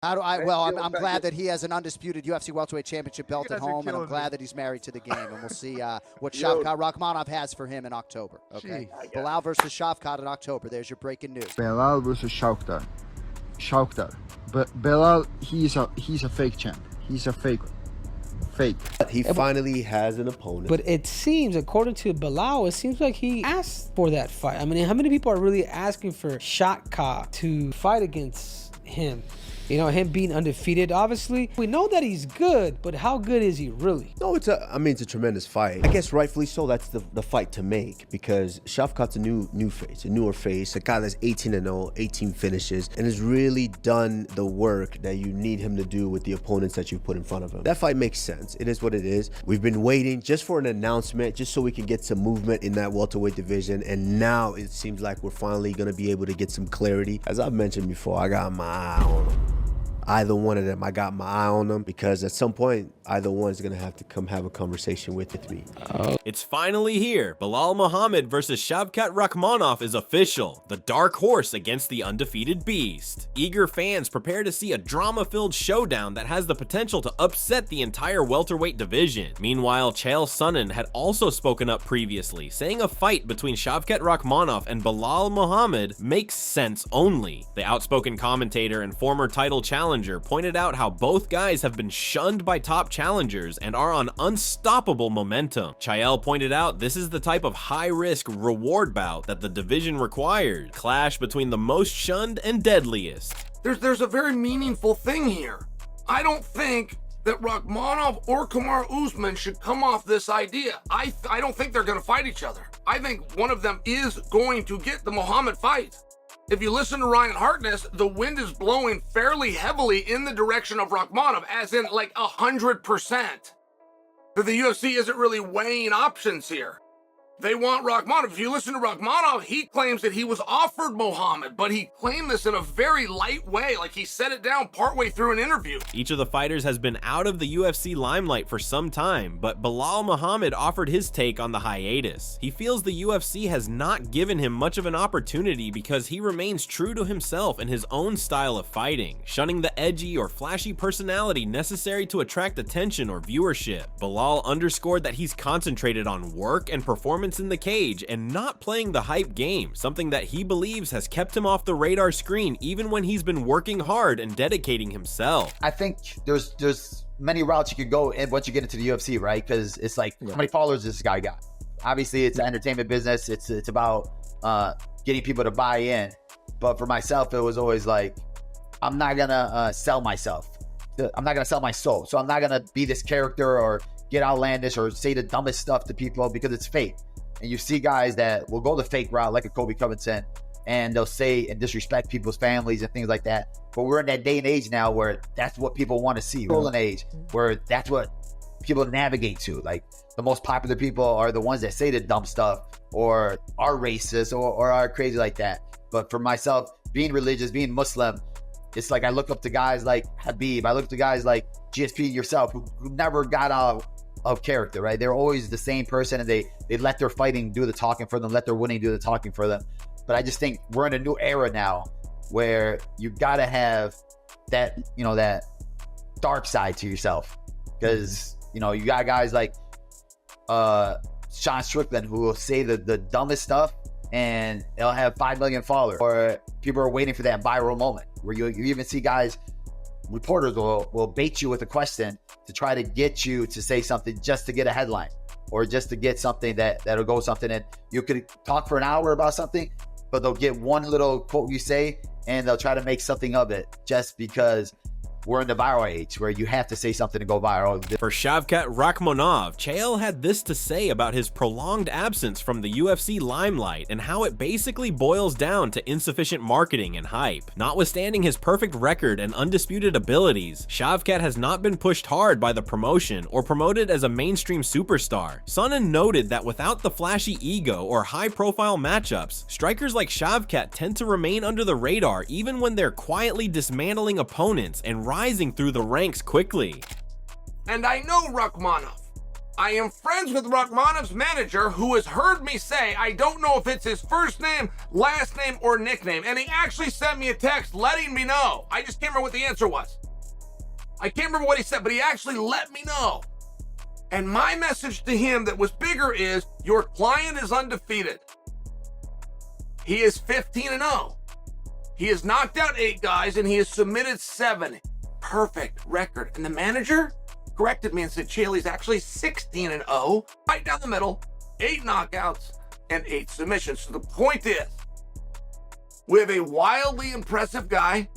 How do I? Well, I'm glad that he has an undisputed UFC welterweight championship belt at home, and I'm glad that he's married to the game. And we'll see what Shavkat Rakhmonov has for him in October. Okay, Belal versus Shavkat in October. There's your breaking news. Belal versus Shavkat. But Belal, he's a fake champ. He's a fake. He finally has an opponent. But it seems, according to Belal, it seems like he asked for that fight. I mean, how many people are really asking for Shavkat to fight against him? You know, him being undefeated, obviously. We know that he's good, but how good is he really? No, it's a tremendous fight. I guess rightfully so, that's the fight to make, because Shavkat's a new face, a newer face, a guy that's 18-0, 18 finishes, and has really done the work that you need him to do with the opponents that you put in front of him. That fight makes sense. It is what it is. We've been waiting just for an announcement, just so we can get some movement in that welterweight division, and now it seems like we're finally gonna be able to get some clarity. As I've mentioned before, I got my eye on him. Either one of them, I got my eye on them, because at some point, either one's gonna have to come have a conversation with me. It's finally here. Belal Mohammad versus Shavkat Rakhmonov is official. The dark horse against the undefeated beast. Eager fans prepare to see a drama-filled showdown that has the potential to upset the entire welterweight division. Meanwhile, Chael Sonnen had also spoken up previously, saying a fight between Shavkat Rakhmonov and Belal Mohammad makes sense only. The outspoken commentator and former title challenger pointed out how both guys have been shunned by top challengers and are on unstoppable momentum. Chael pointed out this is the type of high-risk reward bout that the division requires. Clash between the most shunned and deadliest. There's a very meaningful thing here. I don't think that Rakhmonov or Kamaru Usman should come off this idea. I don't think they're going to fight each other. I think one of them is going to get the Muhammad fight. If you listen to Ryan Harkness, the wind is blowing fairly heavily in the direction of Rakhmonov, as in like 100%. That the UFC isn't really weighing options here. They want Rakhmonov. If you listen to Rakhmonov, he claims that he was offered Mohammed, but he claimed this in a very light way, like he set it down partway through an interview. Each of the fighters has been out of the UFC limelight for some time, but Belal Mohammad offered his take on the hiatus. He feels the UFC has not given him much of an opportunity because he remains true to himself and his own style of fighting, shunning the edgy or flashy personality necessary to attract attention or viewership. Belal underscored that he's concentrated on work and performance in the cage and not playing the hype game, something that he believes has kept him off the radar screen even when he's been working hard and dedicating himself. I think there's many routes you could go once you get into the UFC, right? Because it's like, how many followers does this guy got? Obviously, it's an entertainment business. It's about getting people to buy in. But for myself, it was always like, I'm not gonna sell myself. I'm not gonna sell my soul. So I'm not gonna be this character or get outlandish or say the dumbest stuff to people because it's fake. And you see guys that will go the fake route, like a Kobe Covington, and they'll say and disrespect people's families and things like that. But we're in that day and age now where that's what people want to see. Golden age, where that's what people navigate to. Like, the most popular people are the ones that say the dumb stuff or are racist or are crazy like that. But for myself, being religious, being Muslim, it's like I look up to guys like Habib. I look up to guys like GSP yourself, who never got out of character, right? They're always the same person, and they let their fighting do the talking for them, let their winning do the talking for them. But I just think we're in a new era now where you gotta have that, you know, that dark side to yourself. Because, you know, you got guys like Sean Strickland who will say the dumbest stuff and they'll have 5 million followers. Or people are waiting for that viral moment where you even see guys, reporters will bait you with a question to try to get you to say something just to get a headline or just to get something that'll go something. And you could talk for an hour about something, but they'll get one little quote you say and they'll try to make something of it just because we're in the viral age where you have to say something to go viral. For Shavkat Rakhmonov, Chael had this to say about his prolonged absence from the UFC limelight and how it basically boils down to insufficient marketing and hype. Notwithstanding his perfect record and undisputed abilities, Shavkat has not been pushed hard by the promotion or promoted as a mainstream superstar. Sonnen noted that without the flashy ego or high-profile matchups, strikers like Shavkat tend to remain under the radar even when they're quietly dismantling opponents and rising through the ranks quickly. And I know Rakhmonov. I am friends with Rakhmonov's manager, who has heard me say, I don't know if it's his first name, last name, or nickname. And he actually sent me a text letting me know. I just can't remember what the answer was. I can't remember what he said, but he actually let me know. And my message to him that was bigger is, your client is undefeated. He is 15-0. He has knocked out 8 guys and he has submitted 7. Perfect record. And the manager corrected me and said, Chaley's actually 16-0, right down the middle, 8 knockouts and 8 submissions. So the point is, we have a wildly impressive guy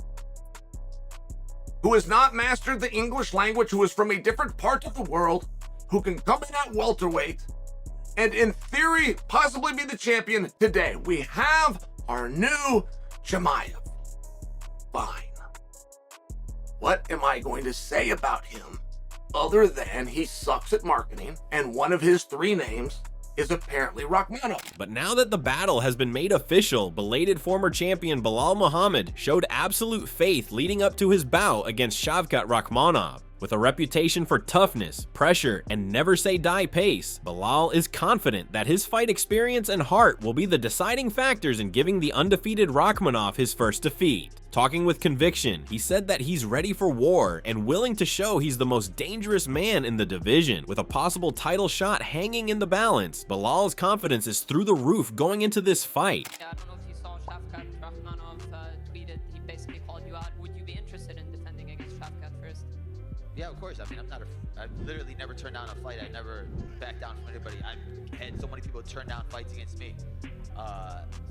who has not mastered the English language, who is from a different part of the world, who can come in at welterweight, and in theory, possibly be the champion today. We have our new Chimaev. Fine. What am I going to say about him other than he sucks at marketing, and one of his 3 names is apparently Rakhmonov. But now that the battle has been made official, belated former champion Belal Mohammad showed absolute faith leading up to his bout against Shavkat Rakhmonov. With a reputation for toughness, pressure, and never say die pace, Belal is confident that his fight experience and heart will be the deciding factors in giving the undefeated Rakhmonov his first defeat. Talking with conviction, he said that he's ready for war and willing to show he's the most dangerous man in the division. With a possible title shot hanging in the balance, Belal's confidence is through the roof going into this fight. Yeah, I don't know if you saw Shavkat Rakhmonov tweeted, he basically called you out. Would you be interested in defending against Shavkat first? Yeah, of course. I mean, I've literally never turned down a fight. I never backed down from anybody. I've had so many people turn down fights against me.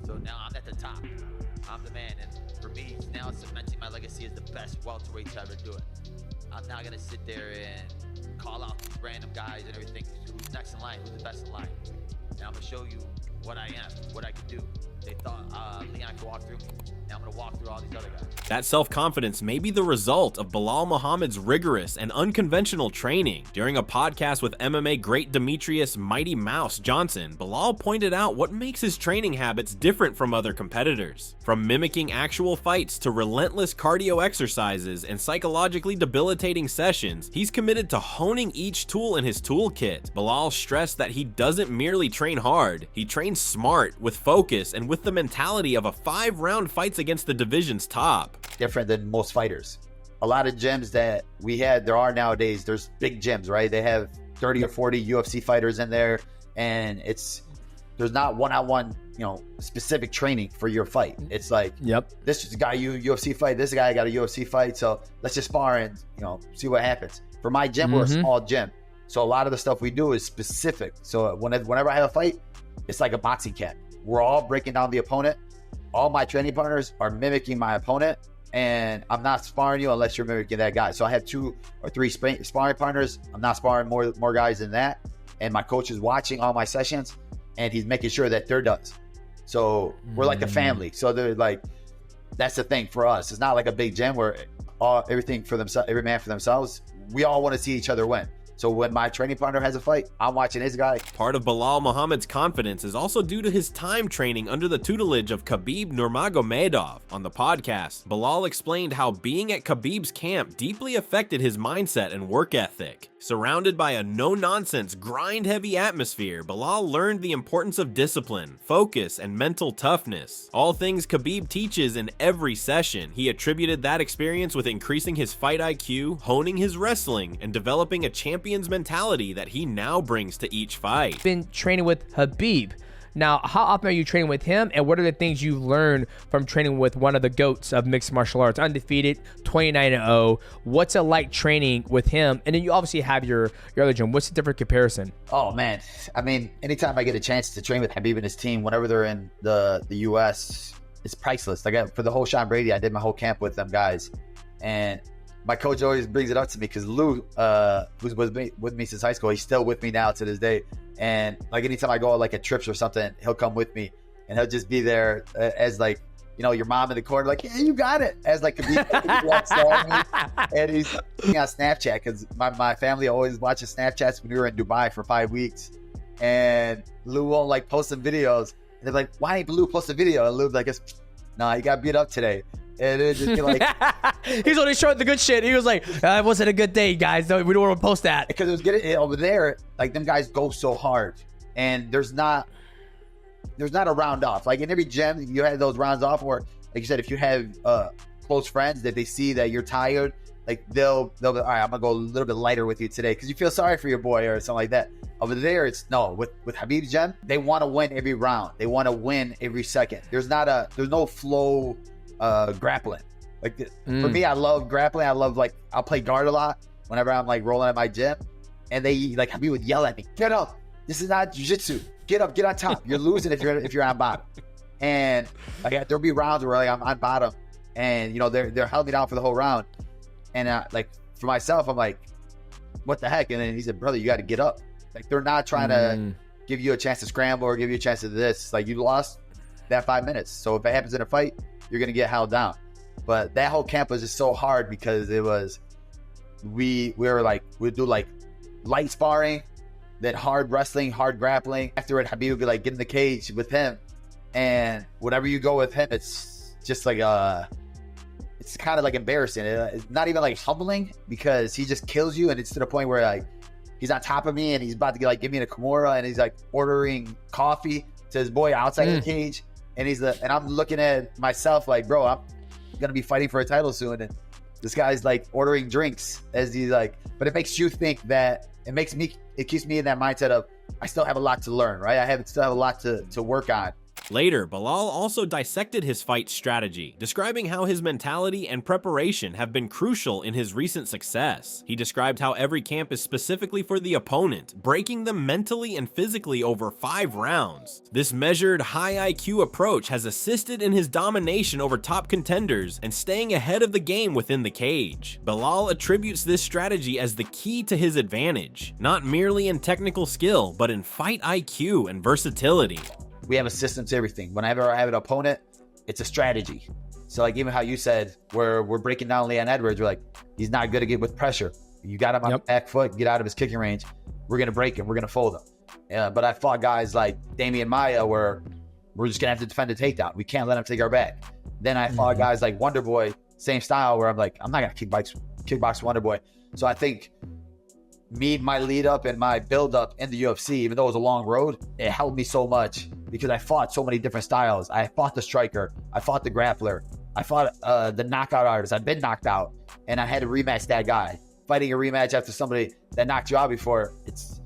So now I'm at the top. I'm the man, and for me, now cementing my legacy as the best welterweight to ever do it. I'm not gonna sit there and call out these random guys and everything. Who's next in line? Who's the best in line? And I'm gonna show you what I am, what I can do. They thought Leon could walk through me. Now I'm gonna walk through all these other guys. That self-confidence may be the result of Belal Mohammad's rigorous and unconventional training. During a podcast with MMA great Demetrius Mighty Mouse Johnson, Belal pointed out what makes his training habits different from other competitors. From mimicking actual fights to relentless cardio exercises and psychologically debilitating sessions, he's committed to honing each tool in his toolkit. Belal stressed that he doesn't merely train hard, he trains smart, with focus, and with the mentality of a 5-round fights against the division's top. Different than most fighters. A lot of gyms that there are nowadays, there's big gyms, right? They have 30 or 40 UFC fighters in there, and there's not one-on-one, specific training for your fight. It's like, this is a guy UFC fight, this guy got a UFC fight, so let's just spar and, see what happens. For my gym, we're a small gym. So a lot of the stuff we do is specific. So whenever I have a fight, it's like a boxing camp. We're all breaking down the opponent. All my training partners are mimicking my opponent, and I'm not sparring you unless you're mimicking that guy. So I have 2 or 3 sparring partners. I'm not sparring more guys than that. And my coach is watching all my sessions, and he's making sure that they're done. So we're like a family. So they're like, that's the thing for us. It's not like a big gym where everything for themselves, every man for themselves. We all want to see each other win. So when my training partner has a fight, I'm watching his guy. Part of Belal Mohammad's confidence is also due to his time training under the tutelage of Khabib Nurmagomedov. On the podcast, Belal explained how being at Khabib's camp deeply affected his mindset and work ethic. Surrounded by a no-nonsense, grind-heavy atmosphere, Belal learned the importance of discipline, focus, and mental toughness. All things Khabib teaches in every session. He attributed that experience with increasing his fight IQ, honing his wrestling, and developing a champion's mentality that he now brings to each fight. Been training with Khabib. Now, how often are you training with him, and what are the things you've learned from training with one of the GOATs of mixed martial arts, undefeated, 29-0? What's it like training with him? And then you obviously have your other gym. What's the different comparison? Oh, man. I mean, anytime I get a chance to train with Khabib and his team, whenever they're in the U.S., it's priceless. Like for the whole Sean Brady, I did my whole camp with them guys. And my coach always brings it up to me because Lou, who's with me since high school, he's still with me now to this day. And like anytime I go on like a trips or something, he'll come with me and he'll just be there as like, your mom in the corner, like, yeah, you got it. As like he walks on me, and he's on Snapchat because my family always watches Snapchats when we were in Dubai for 5 weeks. And Lou won't like post some videos. And they're like, why ain't Lou post a video? And Lou's like, no, he got beat up today. And it just be like, he's only showing the good shit. He was like, it wasn't a good day, guys. No, we don't want to post that. because it was getting over there, like them guys go so hard, and there's not a round off. Like in every gym, you have those rounds off where, like you said, if you have close friends that they see that you're tired, like they'll be, all right, I'm gonna go a little bit lighter with you today because you feel sorry for your boy or something like that. Over there, it's no. With Khabib's gym, they want to win every round. They want to win every second. There's no flow grappling. Like for me, I love grappling. I love, like, I'll play guard a lot whenever I'm like rolling at my gym, and they like Khabib would yell at me, "Get up! This is not jiu-jitsu. Get up! Get on top. You're losing if you're on bottom." And like there'll be rounds where like I'm on bottom, and they're held me down for the whole round, and like for myself, I'm like, "What the heck?" And then he said, "Brother, you got to get up." Like they're not trying to give you a chance to scramble or give you a chance to this. Like you lost that 5 minutes. So if it happens in a fight, you're gonna get held down. But that whole camp was just so hard because it was we were like we'd do like light sparring, then hard wrestling, hard grappling. After it, Khabib would be like, get in the cage with him, and whenever you go with him, it's just like it's kind of like embarrassing. It's not even like humbling because he just kills you, and it's to the point where like he's on top of me and he's about to give me a Kimura, and he's like ordering coffee to his boy outside of the cage, and and I'm looking at myself like, bro, I'm gonna be fighting for a title soon, and this guy's like ordering drinks as he's like, but it makes you think that it keeps me in that mindset of I still have a lot to learn, right? I still have a lot to work on. Later, Belal also dissected his fight strategy, describing how his mentality and preparation have been crucial in his recent success. He described how every camp is specifically for the opponent, breaking them mentally and physically over 5 rounds. This measured, high IQ approach has assisted in his domination over top contenders and staying ahead of the game within the cage. Belal attributes this strategy as the key to his advantage, not merely in technical skill, but in fight IQ and versatility. We have a system to everything. Whenever I have an opponent, it's a strategy. So like even how you said, we're breaking down Leon Edwards, we're like, he's not good to get with pressure. You got him on the back foot, get out of his kicking range. We're going to break him. We're going to fold him. But I fought guys like Damian Maia where we're just going to have to defend the takedown. We can't let him take our back. Then I fought guys like Wonder Boy, same style, where I'm like, I'm not going to kickbox Wonder Boy. So I think my lead up and my build up in the UFC, even though it was a long road, it helped me so much because I fought so many different styles. I fought the striker, I fought the grappler, I fought the knockout artist. I've been knocked out and I had to rematch that guy. Fighting a rematch after somebody that knocked you out before, it's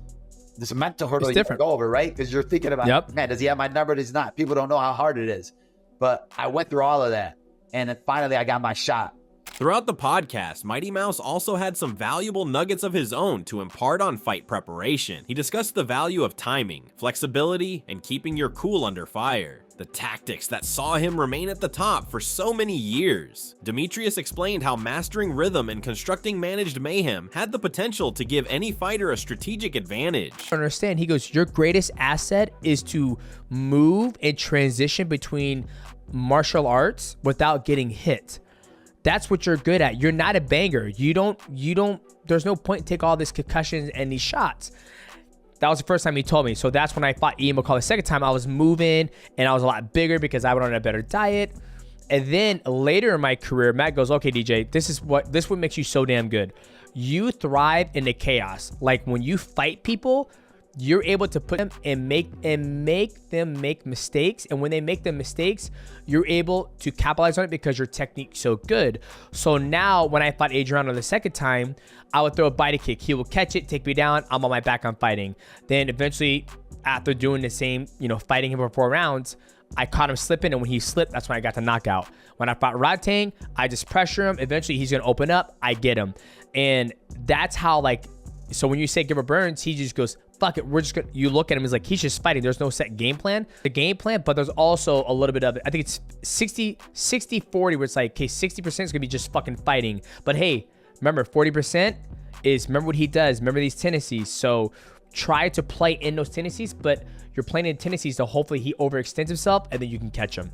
this mental hurdle you go over, right? Because you're thinking about, man, does he have my number? Does he not? People don't know how hard it is. But I went through all of that, and then finally I got my shot. Throughout the podcast, Mighty Mouse also had some valuable nuggets of his own to impart on fight preparation. He discussed the value of timing, flexibility, and keeping your cool under fire. The tactics that saw him remain at the top for so many years. Demetrius explained how mastering rhythm and constructing managed mayhem had the potential to give any fighter a strategic advantage. Understand, he goes, your greatest asset is to move and transition between martial arts without getting hit. That's what you're good at. You're not a banger. You don't, there's no point to take all this concussions and these shots. That was the first time he told me. So that's when I fought Ian McCall the second time. I was moving and I was a lot bigger because I went on a better diet. And then later in my career, Matt goes, okay, DJ, this is what makes you so damn good. You thrive in the chaos. Like when you fight people, you're able to put them and make them make mistakes. And when they make the mistakes, you're able to capitalize on it because your technique's so good. So now when I fought Adriano the second time, I would throw a body kick. He will catch it, take me down. I'm on my back, I'm fighting. Then eventually, after doing the same, fighting him for 4 rounds, I caught him slipping. And when he slipped, that's when I got the knockout. When I fought Rodtang, I just pressure him. Eventually, he's going to open up. I get him. And that's how, so when you say Gilbert Burns, he just goes, fuck it, we're just gonna, you look at him, he's like, he's just fighting. There's no set game plan. The game plan, but there's also a little bit of it. I think it's 60-40, where it's like, okay, 60% is gonna be just fucking fighting. But hey, remember, 40% is, remember what he does, remember these tendencies. So try to play in those tendencies, but you're playing in tendencies, so hopefully he overextends himself and then you can catch him.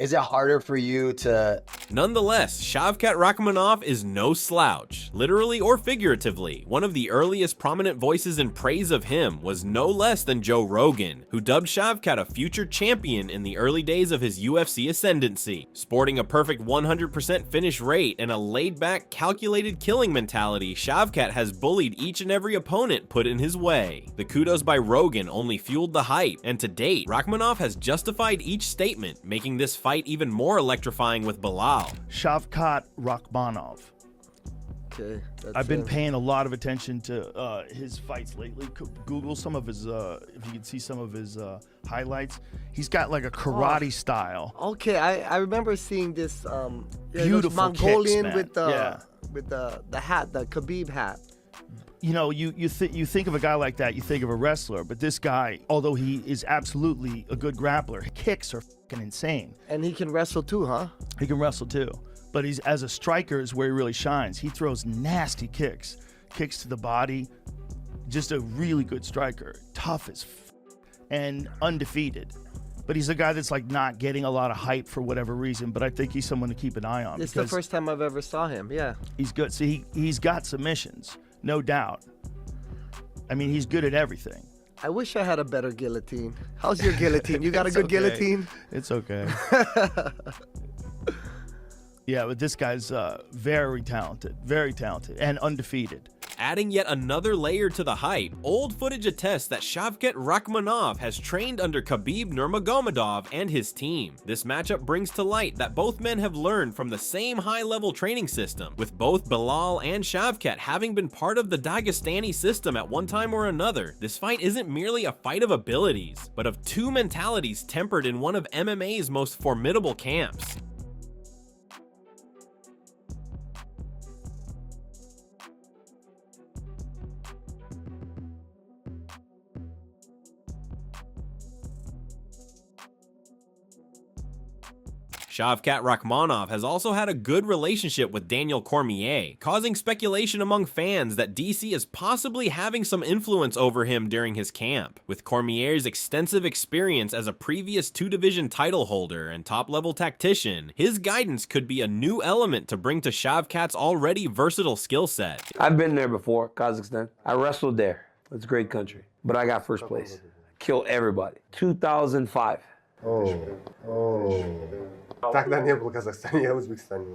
Is it harder for you to... Nonetheless, Shavkat Rakhmonov is no slouch. Literally or figuratively, one of the earliest prominent voices in praise of him was no less than Joe Rogan, who dubbed Shavkat a future champion in the early days of his UFC ascendancy. Sporting a perfect 100% finish rate and a laid-back, calculated killing mentality, Shavkat has bullied each and every opponent put in his way. The kudos by Rogan only fueled the hype, and to date, Rakhmonov has justified each statement, making this fight even more electrifying with Belal. Shavkat Rakhmonov. Okay. I've been paying a lot of attention to his fights lately. Google some of his, if you can see some of his highlights. He's got like a karate style. Okay, I remember seeing this Beautiful Mongolian kicks, man. with the hat, the Khabib hat. You know, you think of a guy like that, you think of a wrestler, but this guy, although he is absolutely a good grappler, kicks are fucking insane. And he can wrestle too, huh? He can wrestle too, but he's as a striker is where he really shines. He throws nasty kicks to the body. Just a really good striker, tough as and undefeated. But he's a guy that's like not getting a lot of hype for whatever reason, but I think he's someone to keep an eye on. It's the first time I've ever saw him, yeah. He's good. See, he's got submissions. No doubt. I mean, he's good at everything. I wish I had a better guillotine. How's your guillotine? You got a good guillotine? It's okay. Yeah, but this guy's very talented and undefeated. Adding yet another layer to the hype, old footage attests that Shavkat Rakhmonov has trained under Khabib Nurmagomedov and his team. This matchup brings to light that both men have learned from the same high-level training system, with both Belal and Shavkat having been part of the Dagestani system at one time or another. This fight isn't merely a fight of abilities, but of two mentalities tempered in one of MMA's most formidable camps. Shavkat Rakhmonov has also had a good relationship with Daniel Cormier, causing speculation among fans that DC is possibly having some influence over him during his camp. With Cormier's extensive experience as a previous two-division title holder and top-level tactician, his guidance could be a new element to bring to Shavkat's already versatile skill set. I've been there before, Kazakhstan. I wrestled there. It's a great country. But I got first place. Killed everybody. 2005. Тогда не был в Казахстане, я в Узбекистане.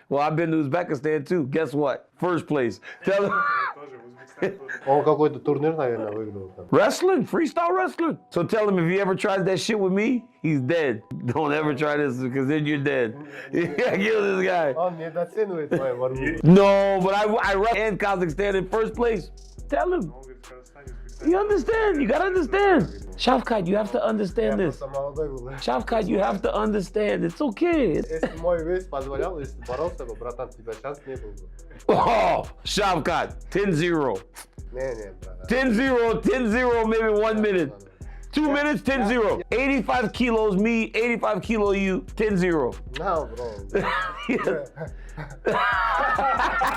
Well, I've been to Uzbekistan too. Guess what? First place. Tell him. Он какой-то турнир, наверное, выиграл там. Wrestling, freestyle wrestling. So tell him if he ever tries that shit with me, he's dead. Don't ever try this because then you're dead. Yeah, kill this guy. Он недооценивает мою борьбу. No, but I wrestled in Kazakhstan in first place. Tell him. You understand? You gotta understand. Shavkat, you have to understand this. Shavkat, you have to understand. It's okay. Если мой вес позволял, если боролся бы, братан, тебя шанс не был бы. Oh, Shavkat, 10-0. Не, брат. 10-0, 10-0, maybe 1 minute. 2 minutes, 10-0. 85 kilos me, 85 kilo you, 10-0. No, bro.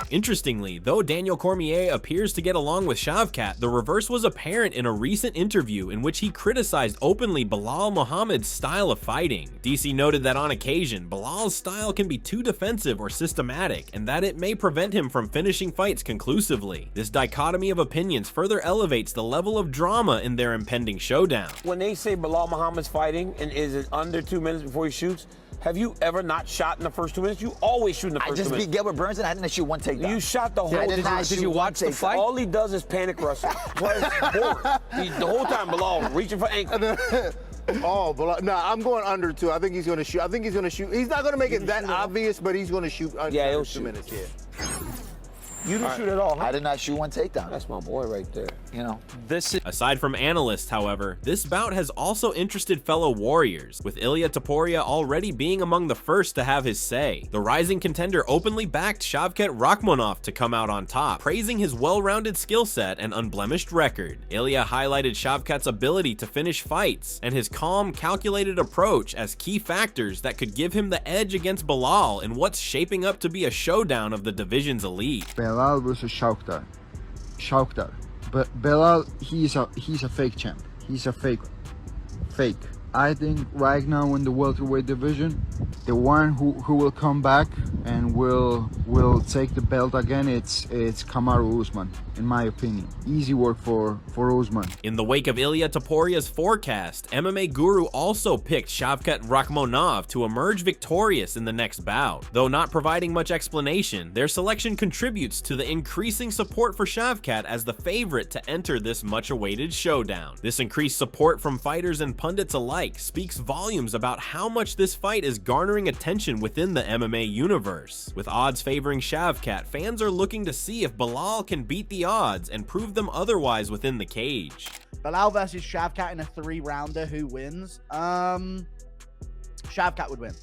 Interestingly, though Daniel Cormier appears to get along with Shavkat, the reverse was apparent in a recent interview in which he criticized openly Belal Mohammad's style of fighting. DC noted that on occasion, Belal's style can be too defensive or systematic, and that it may prevent him from finishing fights conclusively. This dichotomy of opinions further elevates the level of drama in their impending showdown. When they say Belal Mohammad's fighting and is it under 2 minutes before he shoots, have you ever not shot in the first 2 minutes? You always shoot in the first 2 minutes. I just beat Gilbert Burns and I didn't shoot one takedown. You shot the whole time. Did you watch the fight? All he does is panic wrestle. The whole time Belal reaching for ankle. Oh, but no, I'm going under 2. I think he's going to shoot. He's not going to make it that obvious, but he's going to shoot under 2 minutes. Yeah. You didn't shoot at all, huh? I did not shoot one takedown. That's my boy right there. You know. Aside from analysts, however, this bout has also interested fellow warriors, with Ilya Topuria already being among the first to have his say. The rising contender openly backed Shavkat Rakhmonov to come out on top, praising his well-rounded skill set and unblemished record. Ilya highlighted Shavkat's ability to finish fights and his calm, calculated approach as key factors that could give him the edge against Belal in what's shaping up to be a showdown of the division's elite. Belal versus Shavkat. But Belal, he's a fake champ. He's a fake. I think right now in the welterweight division, the one who will come back and will take the belt again, it's Kamaru Usman, in my opinion. Easy work for Usman. In the wake of Ilia Toporia's forecast, MMA Guru also picked Shavkat Rakhmonov to emerge victorious in the next bout. Though not providing much explanation, their selection contributes to the increasing support for Shavkat as the favorite to enter this much-awaited showdown. This increased support from fighters and pundits alike speaks volumes about how much this fight is garnering attention within the MMA universe. With odds favoring Shavkat, fans are looking to see if Belal can beat the odds and prove them otherwise within the cage. Belal versus Shavkat in a 3-rounder, who wins? Shavkat would win.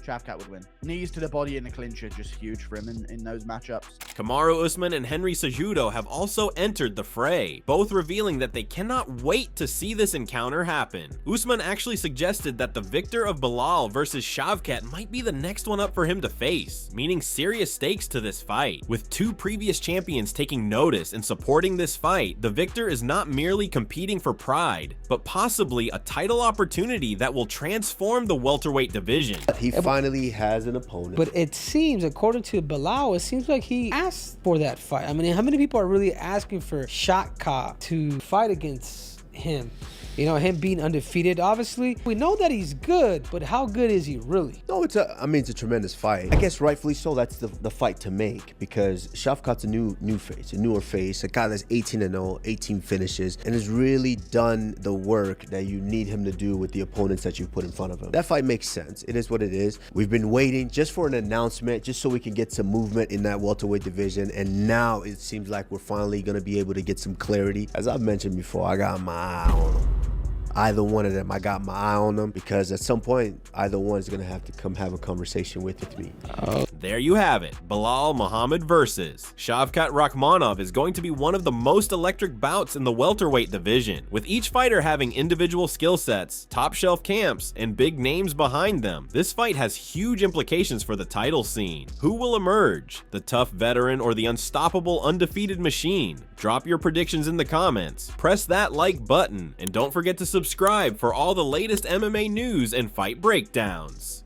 Shavkat would win. Knees to the body in the clinch are just huge for him in those matchups. Kamaru Usman and Henry Cejudo have also entered the fray, both revealing that they cannot wait to see this encounter happen. Usman actually suggested that the victor of Belal versus Shavkat might be the next one up for him to face, meaning serious stakes to this fight. With 2 previous champions taking notice and supporting this fight, the victor is not merely competing for pride, but possibly a title opportunity that will transform the welterweight division. He finally has an opponent. But it seems, according to Belal, it seems like he asked for that fight. I mean, how many people are really asking for Shavkat to fight against him? You know, him being undefeated, obviously. We know that he's good, but how good is he really? No, it's a tremendous fight. I guess rightfully so, that's the fight to make, because Shavkat's a new face, a newer face, a guy that's 18-0, 18 finishes, and has really done the work that you need him to do with the opponents that you put in front of him. That fight makes sense. It is what it is. We've been waiting just for an announcement, just so we can get some movement in that welterweight division, and now it seems like we're finally gonna be able to get some clarity. As I've mentioned before, I got my eye on him. Either one of them, I got my eye on them, because at some point, either one is going to have to come have a conversation with me. There you have it. Belal Mohammad versus Shavkat Rakhmonov is going to be one of the most electric bouts in the welterweight division, with each fighter having individual skill sets, top shelf camps, and big names behind them. This fight has huge implications for the title scene. Who will emerge? The tough veteran or the unstoppable undefeated machine? Drop your predictions in the comments, press that like button, and don't forget to subscribe for all the latest MMA news and fight breakdowns.